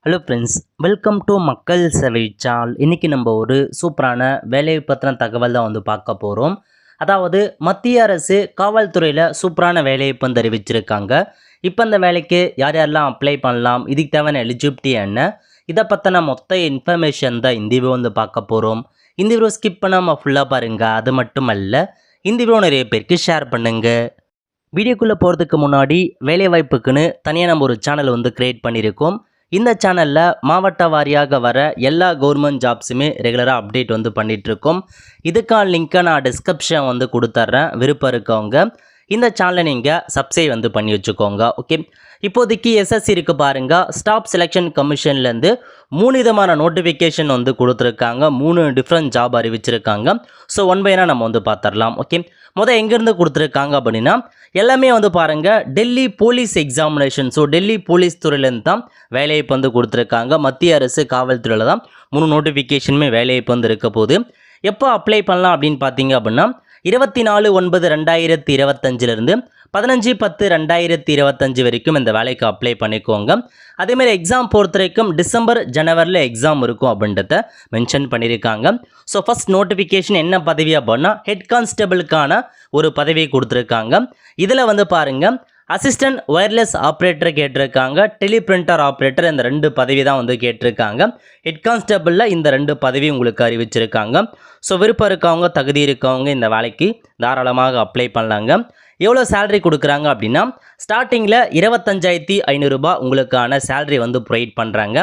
Hello friends, welcome to மக்கள் சேவை channel. இன்றைக்கி நம்ம ஒரு சூப்பரான வேலை பற்றின தகவல் தான் பார்க்க போகிறோம். அதாவது மத்திய அரசு காவல்துறையில் சூப்பரான வேலைவாய்ப்பு அறிவிச்சிருக்காங்க. இப்போ அந்த வேலைக்கு யார் யாரெல்லாம் அப்ளை பண்ணலாம், இதுக்கு தேவையான எலிஜிபிலிட்டி என்ன, இதை பற்றின மொத்த இன்ஃபர்மேஷன் தான் இந்த வீடியோ பார்க்க போகிறோம். இந்த வீடியோ ஸ்கிப் பண்ணாமல் ஃபுல்லாக பாருங்கள். அது மட்டும் அல்ல, இந்த வீடியோ நிறைய பேருக்கு ஷேர் பண்ணுங்கள். வீடியோக்குள்ளே போகிறதுக்கு முன்னாடி வேலைவாய்ப்புக்குன்னு தனியாக நம்ம ஒரு சேனல் க்ரியேட் பண்ணியிருக்கோம். இந்த சேனலில் மாவட்ட வாரியாக வர எல்லா கவர்மெண்ட் ஜாப்ஸுமே ரெகுலராக அப்டேட் பண்ணிகிட்ருக்கோம். இதுக்கான லிங்க்கை நான் டிஸ்கிரிப்ஷன் கொடுத்துட்றேன். விருப்பம் இருக்கவங்க இந்த சேனலை நீங்கள் சப்ஸ்கிரைப் பண்ணி வச்சுக்கோங்க. ஓகே, இப்போதைக்கு எஸ்எஸ்சி இருக்குது பாருங்கள். ஸ்டாஃப் செலெக்ஷன் கமிஷன்லேருந்து 3 விதமான நோட்டிஃபிகேஷன் கொடுத்துருக்காங்க. 3 டிஃப்ரெண்ட் ஜாப் அறிவிச்சிருக்காங்க. ஸோ ஒன் பை ஒன்னாக நம்ம பார்த்துடலாம். ஓகே, எங்கேருந்து கொடுத்துருக்காங்க அப்படின்னா எல்லாமே பாருங்கள் Delhi police examination. So Delhi police துறையிலேருந்து தான் வேலைவாய்ப்பு கொடுத்துருக்காங்க. மத்திய அரசு காவல்துறையில் தான் 3 நோட்டிஃபிகேஷனுமே வேலைவாய்ப்பு இருக்க போகுது. எப்போ அப்ளை பண்ணலாம் அப்படின்னு பார்த்தீங்க அப்படின்னா 24/9/2025 15/10/2025 வரைக்கும் இந்த வேலைக்கு அப்ளை பண்ணிக்கோங்க. அதேமாதிரி எக்ஸாம் பொறுத்த வரைக்கும் டிசம்பர் ஜனவரியில் எக்ஸாம் இருக்கும் அப்படின்றத மென்ஷன் பண்ணியிருக்காங்க. ஸோ ஃபஸ்ட் நோட்டிஃபிகேஷன் என்ன பதவி அப்படின்னா ஹெட் கான்ஸ்டபிளுக்கான ஒரு பதவி கொடுத்துருக்காங்க. இதில் பாருங்கள் அசிஸ்டன்ட் ஒயர்லெஸ் ஆப்ரேட்டர் கேட்டிருக்காங்க, டெலிபிரிண்டர் ஆப்ரேட்டர், இந்த 2 பதவி தான் கேட்டிருக்காங்க. ஹெட் கான்ஸ்டபிளில் இந்த 2 பதவி உங்களுக்கு அறிவிச்சிருக்காங்க. ஸோ விருப்பம் இருக்கவங்க, தகுதி இருக்கவங்க இந்த வேலைக்கு தாராளமாக அப்ளை பண்ணலாங்க. எவ்வளோ சேலரி கொடுக்குறாங்க அப்படின்னா ஸ்டார்டிங்கில் 25,500 ரூபாய் உங்களுக்கான சேலரி ப்ரொவைட் பண்ணுறாங்க.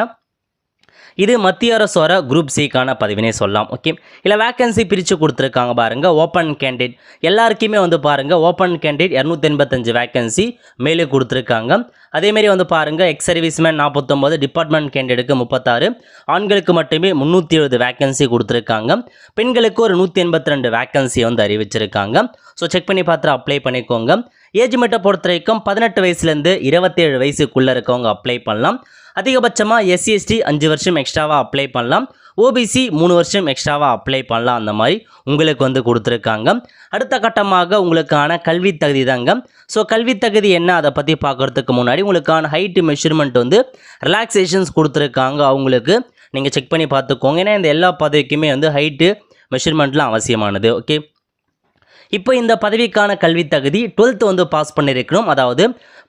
இது மத்திய அரசோட குரூப் சிக்கான பதவினே சொல்லலாம். ஓகே, இல்லை வேக்கன்சி பிரித்து கொடுத்துருக்காங்க பாருங்கள். ஓப்பன் கேண்டிடேட் எல்லாருக்குமே பாருங்கள் ஓப்பன் கேண்டிடேட் 285 வேக்கன்சி மேலே கொடுத்துருக்காங்க. அதேமாரி பாருங்கள் எக்ஸ் சர்வீஸ்மேன் 49, டிபார்ட்மெண்ட் கேண்டிடேட்டுக்கு 36, ஆண்களுக்கு மட்டுமே 370 வேக்கன்சி கொடுத்துருக்காங்க. பெண்களுக்கு ஒரு 182 வேக்கன்சி அறிவிச்சிருக்காங்க. ஸோ செக் பண்ணி பார்த்துட்டு அப்ளை பண்ணிக்கோங்க. ஏஜ் மெட்டை பொறுத்த வரைக்கும் 18 வயசுலேருந்து 27 வயசுக்குள்ளே இருக்கவங்க அப்ளை பண்ணலாம். அதிகபட்சமாக SC/ST 5 வருஷம் எக்ஸ்ட்ராவாக அப்ளை பண்ணலாம். OBC 3 வருஷம் எக்ஸ்ட்ராவாக அப்ளை பண்ணலாம். அந்த மாதிரி உங்களுக்கு கொடுத்துருக்காங்க. அடுத்த கட்டமாக உங்களுக்கான கல்வி தகுதி தாங்க. ஸோ கல்வி தகுதி என்ன அதை பற்றி பார்க்குறதுக்கு முன்னாடி உங்களுக்கான ஹைட்டு மெஷர்மெண்ட் ரிலாக்ஸேஷன்ஸ் கொடுத்துருக்காங்க. அவங்களுக்கு நீங்கள் செக் பண்ணி பார்த்துக்கோங்க. ஏன்னா இந்த எல்லா பதவிக்குமே ஹைட்டு மெஷர்மெண்ட்லாம் அவசியமானது. ஓகே, இப்போ இந்த பதவிக்கான கல்வி தகுதி 12th பாஸ் பண்ணியிருக்கணும். அதாவது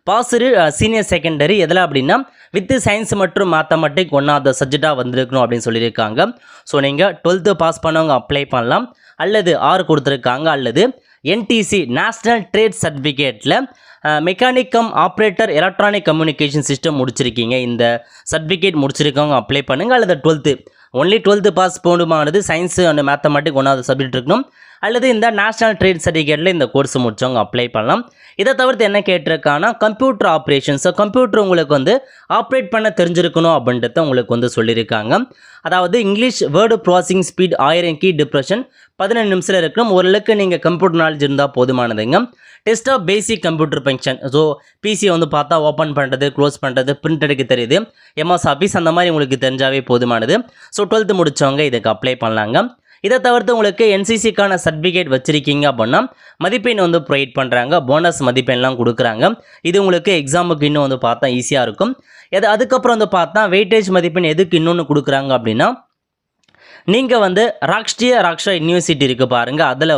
பாஸ்டு சீனியர் செகண்டரி எதில் அப்படின்னா வித் சயின்ஸ் மற்றும் மேத்தமெட்டிக் 1வது சப்ஜெக்டாக வந்திருக்கணும் அப்படின்னு சொல்லியிருக்காங்க. ஸோ நீங்கள் 12th பாஸ் பண்ணவங்க அப்ளை பண்ணலாம். அல்லது 6 கொடுத்துருக்காங்க. அல்லது NTC நேஷ்னல் ட்ரேட் சர்டிஃபிகேட்டில் மெக்கானிக்கம் ஆப்ரேட்டர் எலக்ட்ரானிக் கம்யூனிகேஷன் சிஸ்டம் முடிச்சிருக்கீங்க. இந்த சர்டிஃபிகேட் முடிச்சிருக்கவங்க அப்ளை பண்ணுங்கள். அல்லது 12th பாஸ் போடுமானது சயின்ஸு அண்ட் மேத்தமெட்டிக் 1வது சப்ஜெக்ட் இருக்கணும். அல்லது இந்த நேஷ்னல் ட்ரேட் சர்டிஃபிகேட்டில் இந்த கோர்ஸ் முடித்தவங்க அப்ளை பண்ணலாம். இதை தவிர்த்து என்ன கேட்டிருக்காங்கன்னா கம்ப்யூட்டர் ஆப்ரேஷன். ஸோ கம்ப்யூட்டர் உங்களுக்கு ஆப்ரேட் பண்ண தெரிஞ்சிருக்கணும் அப்படின்றத உங்களுக்கு சொல்லியிருக்காங்க. அதாவது English word processing speed 1000 key depression 15 நிமிஷத்தில் இருக்கணும். ஓரளவுக்கு நீங்கள் கம்ப்யூட்டர் நாலேஜ் இருந்தால் போதுமானதுங்க. Test of basic computer function. So PC பார்த்தா ஓப்பன் பண்ணுறது, க்ளோஸ் பண்ணுறது, பிரிண்ட் எடுக்க தெரியுது, MS ஆஃபீஸ் அந்த மாதிரி உங்களுக்கு தெரிஞ்சாவே போதுமானது. ஸோ 12th முடித்தவங்க இதுக்கு அப்ளை பண்ணலாங்க. இதை தவிர்த்து உங்களுக்கு NCCக்கான சர்டிஃபிகேட் வச்சுருக்கீங்க அப்படின்னா மதிப்பெண் ப்ரொவைட் பண்ணுறாங்க. போனஸ் மதிப்பெண்லாம் கொடுக்குறாங்க. இது உங்களுக்கு எக்ஸாமுக்கு இன்னும் பார்த்தா ஈஸியாக இருக்கும். அதுக்கப்புறம் பார்த்தா வெயிட்டேஜ் மதிப்பெண் எதுக்கு இன்னொன்று கொடுக்குறாங்க அப்படின்னா நீங்கள் ராஷ்ட்ரிய யூனிவர்சிட்டி இருக்குது பாருங்கள். அதில்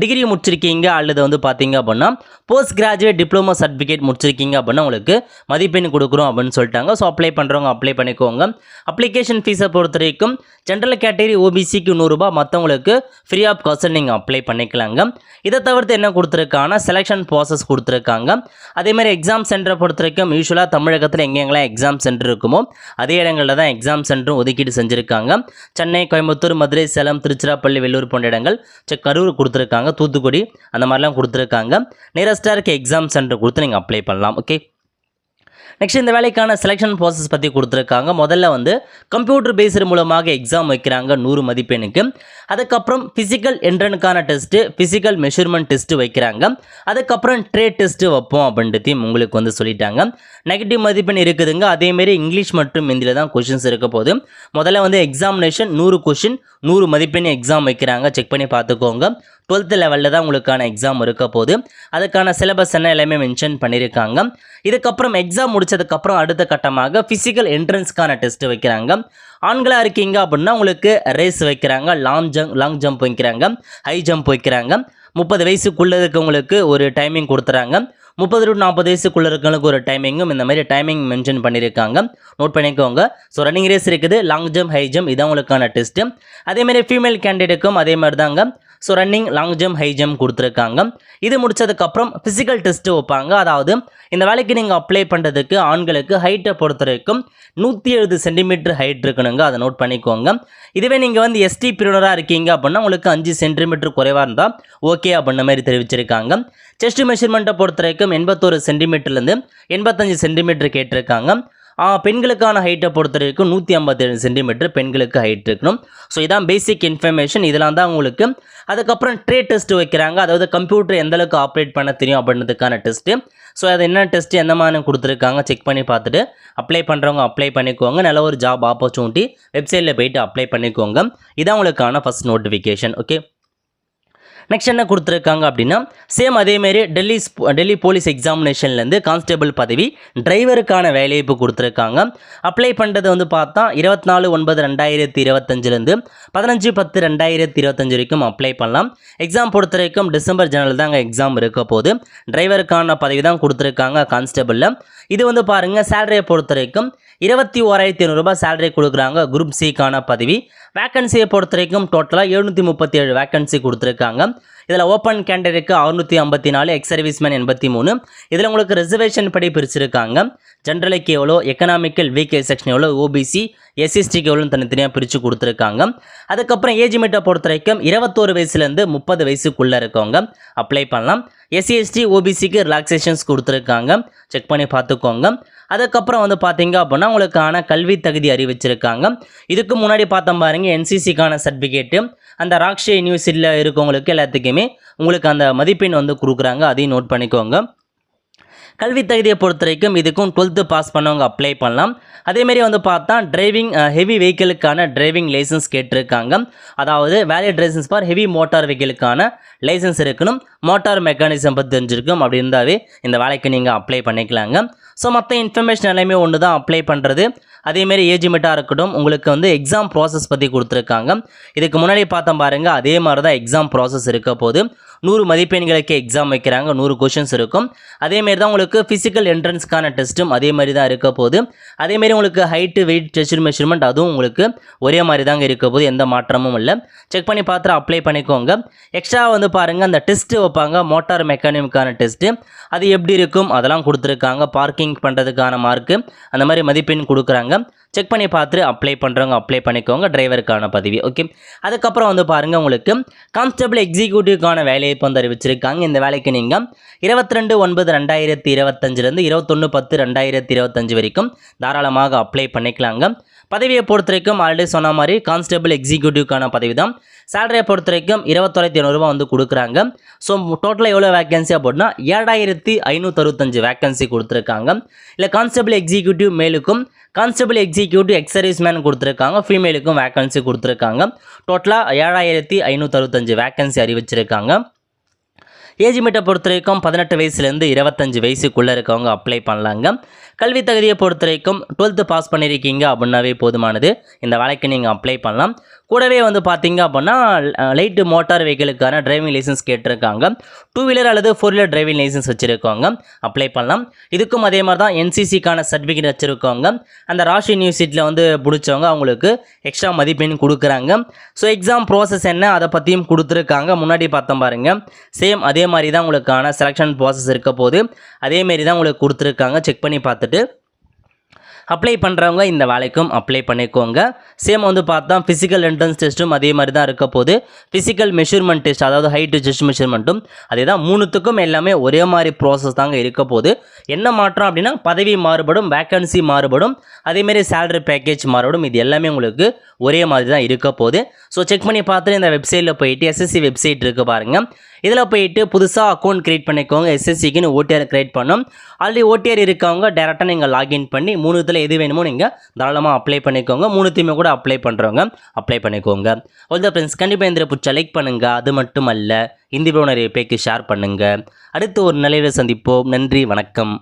டிகிரி முடிச்சிருக்கீங்க அல்லது பார்த்தீங்க அப்படின்னா போஸ்ட் கிராஜுவேட் டிப்ளமோ சர்டிஃபிகேட் முடிச்சிருக்கீங்க அப்படின்னா உங்களுக்கு மதிப்பெண் கொடுக்குறோம் அப்படின்னு சொல்லிட்டாங்க. ஸோ அப்ளை பண்ணுறவங்க அப்ளை பண்ணிக்கோங்க. அப்ளிகேஷன் ஃபீஸை பொறுத்த வரைக்கும் ஜென்ரல் கேட்டகரி OBCக்கு 100 ரூபாய், மற்றவங்களுக்கு ஃப்ரீ ஆஃப் காஸ்ட் நீங்கள் அப்ளை பண்ணிக்கலாங்க. இதை தவிர்த்து என்ன கொடுத்துருக்காங்கன்னா செலெக்ஷன் ப்ராசஸ் கொடுத்துருக்காங்க. அதேமாதிரி எக்ஸாம் சென்டரை பொறுத்த வரைக்கும் யூஸ்வலாக தமிழகத்தில் எங்கெங்கெல்லாம் எக்ஸாம் சென்டர் இருக்குமோ அதே இடங்களில் தான் எக்ஸாம் சென்டரும் ஒதுக்கீடு செஞ்சுருக்காங்க. சென்னை, கோயம்புத்தூர், மதுரை, சேலம், திருச்சிராப்பள்ளி, வெள்ளூர் போன்ற இடங்கள், கரூர் கொடுத்துருக்காங்க, தூத்துக்குடி அந்த மாதிரிலாம் கொடுத்துருக்காங்க. நியரஸ்டாக இருக்க எக்ஸாம் சென்டர் கொடுத்து நீங்கள் அப்ளை பண்ணலாம். ஓகே, நெக்ஸ்ட் இந்த வேலைக்கான செலெக்ஷன் ப்ராசஸ் பற்றி கொடுத்துருக்காங்க. முதல்ல கம்ப்யூட்டர் பேஸ்டு மூலமாக எக்ஸாம் வைக்கிறாங்க 100 மதிப்பெண்ணுக்கு. அதுக்கப்புறம் ஃபிசிக்கல் என்ட்ரனுக்கான டெஸ்ட்டு, ஃபிசிக்கல் மெஷர்மெண்ட் டெஸ்ட்டு வைக்கிறாங்க. அதுக்கப்புறம் ட்ரேட் டெஸ்ட்டு வைப்போம் அப்படின்றதையும் உங்களுக்கு சொல்லிட்டாங்க. நெகட்டிவ் மதிப்பெண் இருக்குதுங்க. அதேமாரி இங்கிலீஷ் மற்றும் ஹிந்தியில் தான் கொஷின்ஸ் இருக்க போது. முதல்ல எக்ஸாமினேஷன் 100 கொஷின் 100 மதிப்பெண் எக்ஸாம் வைக்கிறாங்க. செக் பண்ணி பார்த்துக்கோங்க. 12th லெவலில் தான் உங்களுக்கான எக்ஸாம் இருக்க போது. அதுக்கான சிலபஸ் என்ன எல்லாமே மென்ஷன் பண்ணியிருக்காங்க. இதுக்கப்புறம் எக்ஸாம் முடிச்சதுக்கப்புறம் அடுத்த கட்டமாக ஃபிசிக்கல் என்ட்ரன்ஸ்க்கான டெஸ்ட் வைக்கிறாங்க. ஆண்களாக இருக்கீங்க அப்படின்னா உங்களுக்கு ரேஸ் வைக்கிறாங்க, லாங் ஜம்ப் வைக்கிறாங்க, ஹை ஜம்ப் வைக்கிறாங்க. 30 வயசுக்குள்ளே இருக்கவங்களுக்கு ஒரு டைமிங் கொடுத்துறாங்க. 30 to 40 வயசுக்குள்ளே இருக்கவங்களுக்கு ஒரு டைமிங்கும் இந்த மாதிரி டைமிங் மென்ஷன் பண்ணியிருக்காங்க. நோட் பண்ணிக்கோங்க. ஸோ ரன்னிங் ரேஸ் இருக்குது, லாங் ஜம்ப், ஹை ஜம்ப், இதான் உங்களுக்கான டெஸ்ட்டு. அதேமாதிரி ஃபீமேல் கேண்டிடேட்டுக்கும் அதே மாதிரி தாங்க. So running, long jump, high jump கொடுத்துருக்காங்க. இது முடிச்சதுக்கப்புறம் ஃபிசிக்கல் டெஸ்ட்டு வைப்பாங்க. அதாவது இந்த வேலைக்கு நீங்கள் அப்ளை பண்ணுறதுக்கு ஆண்களுக்கு ஹைட்டை பொறுத்த வரைக்கும் 170 சென்டிமீட்டர் ஹைட் இருக்கணுங்க. அதை நோட் பண்ணிக்கோங்க. இதுவே நீங்கள் வந்து எஸ்டி பிரிவினராக இருக்கீங்க அப்படின்னா உங்களுக்கு 5 சென்டிமீட்டர் குறைவாக இருந்தால் ஓகே அப்படின்ற மாதிரி தெரிவிச்சிருக்காங்க. செஸ்ட் மெஷர்மெண்ட்டை பொறுத்த வரைக்கும் 81 சென்டிமீட்டர்லேருந்து 85 சென்டிமீட்டர் கேட்டிருக்காங்க. பெண்களுக்கான ஹைட்டை பொறுத்த வரைக்கும் 157 சென்டிமீட்டர் பெண்களுக்கு ஹைட் இருக்கணும். ஸோ இதான் பேசிக் இன்ஃபர்மேஷன். இதெல்லாம் தான் உங்களுக்கு. அதுக்கப்புறம் ட்ரேட் டெஸ்ட் வைக்கிறாங்க. அதாவது கம்ப்யூட்டர் எந்தளவுக்கு ஆப்ரேட் பண்ண தெரியும் அப்படின்றதுக்கான டெஸ்ட்டு. ஸோ அது என்ன டெஸ்ட்டு எந்த மாதிரி கொடுத்துருக்காங்க செக் பண்ணி பார்த்துட்டு அப்ளை பண்ணுறவங்க அப்ளை பண்ணிக்கோங்க. நல்ல ஒரு ஜாப் ஆப்பர்ச்சுனிட்டி, வெப்சைட்டில் போய்ட்டு அப்ளை பண்ணிக்கோங்க. இதான் உங்களுக்கான ஃபஸ்ட் நோட்டிஃபிகேஷன். ஓகே, நெக்ஸ்ட் என்ன கொடுத்துருக்காங்க அப்படின்னா சேம் அதேமாரி டெல்லி போலீஸ் எக்ஸாமினேஷன்லேருந்து கான்ஸ்டபிள் பதவி டிரைவருக்கான வேலையை இப்போ கொடுத்துருக்காங்க. அப்ளை பண்ணுறது வந்து பார்த்தா 24/9/2025 15/10/2025 வரைக்கும் அப்ளை பண்ணலாம். எக்ஸாம் பொறுத்த வரைக்கும் டிசம்பர் ஜனவரி தாங்க எக்ஸாம் இருக்க போது. டிரைவருக்கான பதவி தான் கொடுத்துருக்காங்க கான்ஸ்டபிளில். இது வந்து பாருங்கள், சேலரியை பொறுத்த வரைக்கும் 21,500 ரூபாய் சேலரி கொடுக்குறாங்க. குரூப் சிக்கான பதவி. வேக்கன்சியை பொறுத்த வரைக்கும் டோட்டலாக 737 வேக்கன்சி கொடுத்துருக்காங்க. இதில் ஓப்பன் கேண்டிடேட்டுக்கு 654, எக்ஸ் சர்வீஸ்மேன் 83. இதில் உங்களுக்கு ரிசர்வேஷன் படி பிரிச்சிருக்காங்க. ஜென்ரலுக்கு எவ்வளோ, எக்கனாமிக்கல் வீக் செக்ஷன் எவ்வளோ, ஓபிசி, எஸ்சிஸ்டிக்கு எவ்வளோன்னு தனித்தனியாக பிரித்து கொடுத்துருக்காங்க. அதுக்கப்புறம் ஏஜ் லிமிட்டை பொறுத்த வரைக்கும் 21 வயசுலேருந்து 30 வயசுக்குள்ளே இருக்கவங்க அப்ளை பண்ணலாம். எஸ்சிஎஸ்டி, ஓபிசிக்கு ரிலாக்ஸேஷன்ஸ் கொடுத்துருக்காங்க. செக் பண்ணி பார்த்துக்கோங்க. அதுக்கப்புறம் வந்து பார்த்தீங்க அப்படின்னா உங்களுக்கான கல்வி தகுதி அறிவிச்சிருக்காங்க. இதுக்கு முன்னாடி பார்த்தோம் பாருங்கள், என்சிசிக்கான சர்டிஃபிகேட்டு அந்த ராக்ஷே யூனிவர்சிட்டியில் இருக்கவங்களுக்கு எல்லாத்துக்குமே உங்களுக்கு அந்த மதிப்பெண் வந்து கொடுக்குறாங்க. அதையும் நோட் பண்ணிக்கோங்க. கல்வி தகுதியை பொறுத்த வரைக்கும் இதுக்கும் 12th பாஸ் பண்ணவங்க அப்ளை பண்ணலாம். அதேமாரி வந்து பார்த்தா டிரைவிங் ஹெவி வெஹிக்கிளுக்கான டிரைவிங் லைசன்ஸ் கேட்டிருக்காங்க. அதாவது valid licence for heavy motor வெஹிக்கிளுக்கான லைசன்ஸ் இருக்கணும். மோட்டார் மெக்கானிசம் பற்றி தெரிஞ்சிருக்கும். அப்படி இருந்தாவே இந்த வேலைக்கு நீங்கள் அப்ளை பண்ணிக்கலாங்க. ஸோ மற்ற இன்ஃபர்மேஷன் எல்லாமே ஒன்று தான் அப்ளை பண்ணுறது. அதேமாரி ஏஜ் லிமிட்டாக இருக்கட்டும். உங்களுக்கு வந்து எக்ஸாம் ப்ராசஸ் பற்றி கொடுத்துருக்காங்க. இதுக்கு முன்னாடி பார்த்தோம் பாருங்கள், அதே மாதிரி தான் எக்ஸாம் ப்ராசஸ் இருக்க போது. 100 மதிப்பெண்களுக்கு எக்ஸாம் வைக்கிறாங்க. 100 கொஷின்ஸ் இருக்கும். அதேமாரி தான் உங்களுக்கு ஃபிசிக்கல் என்ட்ரன்ஸ்க்கான டெஸ்ட்டும் அதே மாதிரி தான் இருக்க போது. அதேமாரி உங்களுக்கு ஹைட்டு, வெயிட், செஸ்ட் மெஷர்மெண்ட் அதுவும் உங்களுக்கு ஒரே மாதிரி தாங்க இருக்க போது. எந்த மாற்றமும் இல்லை. செக் பண்ணி பார்த்துட்டு அப்ளை பண்ணிக்கோங்க. எக்ஸ்ட்ரா வந்து பாருங்கள், அந்த டெஸ்ட்டு வைப்பாங்க, மோட்டார் மெக்கானிக்கான டெஸ்ட்டு. அது எப்படி இருக்கும் அதெல்லாம் கொடுத்துருக்காங்க. பார்க்கிங் பண்ணுறதுக்கான மார்க்கு அந்த மாதிரி மதிப்பெண் கொடுக்குறாங்க. செக் பண்ணி பார்த்துட்டு அப்ளை பண்ணுறவங்க அப்ளை பண்ணிக்கோங்க. டிரைவருக்கான பதவி. ஓகே, அதுக்கப்புறம் வந்து பாருங்கள், உங்களுக்கு கான்ஸ்டபிள் எக்ஸிக்யூட்டிவ்க்கான வேலையை இப்போ வந்து அறிவிச்சிருக்காங்க. இந்த வேலைக்கு நீங்கள் 22/9/2025 21/10/2025 வரைக்கும் தாராளமாக அப்ளை பண்ணிக்கலாங்க. பதவியை பொறுத்த வரைக்கும் ஆல்ரெடி சொன்ன மாதிரி கான்ஸ்டபிள் எக்ஸிக்யூட்டிவ்க்கான பதவி தான். சேலரியை பொறுத்த வரைக்கும் 21,500 ரூபா வந்து கொடுக்குறாங்க. ஸோ டோட்டலாக எவ்வளோ வேக்கன்சி அப்படின்னா 7,565 வேக்கன்சி கொடுத்துருக்காங்க. இல்லை கான்ஸ்டபிள் எக்ஸிக்யூட்டிவ் மேலுக்கும் கான்ஸ்டபிள் எக்ஸிக்யூட்டிவ் எக்ஸ் சர்வீஸ்மேன் கொடுத்துருக்காங்க. ஃபீமேலுக்கும் வேக்கன்சி கொடுத்துருக்காங்க. டோட்டலாக 7,565 வேக்கன்சி அறிவிச்சிருக்காங்க. ஏஜ் லிமிட்டை பொறுத்த வரைக்கும் 18 வயசுலேருந்து 25 வயசுக்குள்ளே இருக்கவங்க அப்ளை பண்ணலாங்க. கல்வி தகுதியை பொறுத்த வரைக்கும் 12th பாஸ் பண்ணியிருக்கீங்க அப்படின்னாவே போதுமானது. இந்த வேலைக்கு நீங்கள் அப்ளை பண்ணலாம். கூடவே வந்து பார்த்தீங்க அப்படின்னா லைட் மோட்டார் வெஹிக்கிளுக்கான டிரைவிங் லைசன்ஸ் கேட்டிருக்காங்க. 2 வீலர் அல்லது 4 வீலர் டிரைவிங் லைசன்ஸ் வச்சுருக்கவங்க அப்ளை பண்ணலாம். இதுக்கும் அதே மாதிரி தான் என்சிசிக்கான சர்டிஃபிகேட் வச்சுருக்கவங்க அந்த ராஷ் யூனிவர்சிட்டியில் வந்து பிடிச்சவங்க அவங்களுக்கு எக்ஸ்ட்ரா மதிப்பெண் கொடுக்குறாங்க. ஸோ எக்ஸாம் ப்ராசஸ் என்ன அதை பற்றியும் கொடுத்துருக்காங்க. முன்னாடி பார்த்தோம் பாருங்கள், சேம் அதே மாதிரி தான் உங்களுக்கான செலெக்ஷன் ப்ராசஸ் இருக்க போது. அதேமாரி தான் உங்களுக்கு கொடுத்துருக்காங்க. செக் பண்ணி பார்த்துட்டு அப்ளை பண்ணுறவங்க இந்த வேலைக்கும் அப்ளை பண்ணிக்கோங்க. சேம் வந்து பார்த்தா ஃபிசிக்கல் என்ட்ரன்ஸ் டெஸ்ட்டும் அதே மாதிரி தான் இருக்க போது. ஃபிசிக்கல் மெஷர்மெண்ட் டெஸ்ட், அதாவது ஹைட்டு, செஸ்ட் மெஷர்மெண்ட்டும் அதே தான். 3த்துக்கும் எல்லாமே ஒரே மாதிரி ப்ராசஸ் தாங்க இருக்க போது. என்ன மாற்றம் அப்படின்னா பதவி மாறுபடும், வேக்கன்சி மாறுபடும், அதேமாரி சேலரி பேக்கேஜ் மாறுபடும். இது எல்லாமே உங்களுக்கு ஒரே மாதிரி தான் இருக்க போது. ஸோ செக் பண்ணி பார்த்துட்டு இந்த வெப்சைட்டில் போயிட்டு எஸ்எஸ்சி வெப்சைட் இருக்குது பாருங்கள். இதில் போயிட்டு புதுசாக அக்கௌண்ட் க்ரியேட் பண்ணிக்கோங்க. எஸ்எஸ்சிக்குன்னு ஓடிஆர் க்ரியேட் பண்ணோம். ஆல்ரெடி ஓடிஆர் இருக்கவங்க டேரெக்டாக நீங்கள் லாகின் பண்ணி 3 இதில் எது வேணுமோ நீங்கள் தாராளமாக அப்ளை பண்ணிக்கோங்க. 3த்தையுமே கூட அப்ளை பண்ணுறவங்க அப்ளை பண்ணிக்கோங்க. ஓகே ஃப்ரெண்ட்ஸ், கண்டிப்பாக இந்த பிடிச்ச லைக் பண்ணுங்கள். அது மட்டும் அல்ல, இந்த வீடியோ நிறைய பேருக்கு ஷேர் பண்ணுங்கள். அடுத்து ஒரு நிலையில் சந்திப்போம். நன்றி, வணக்கம்.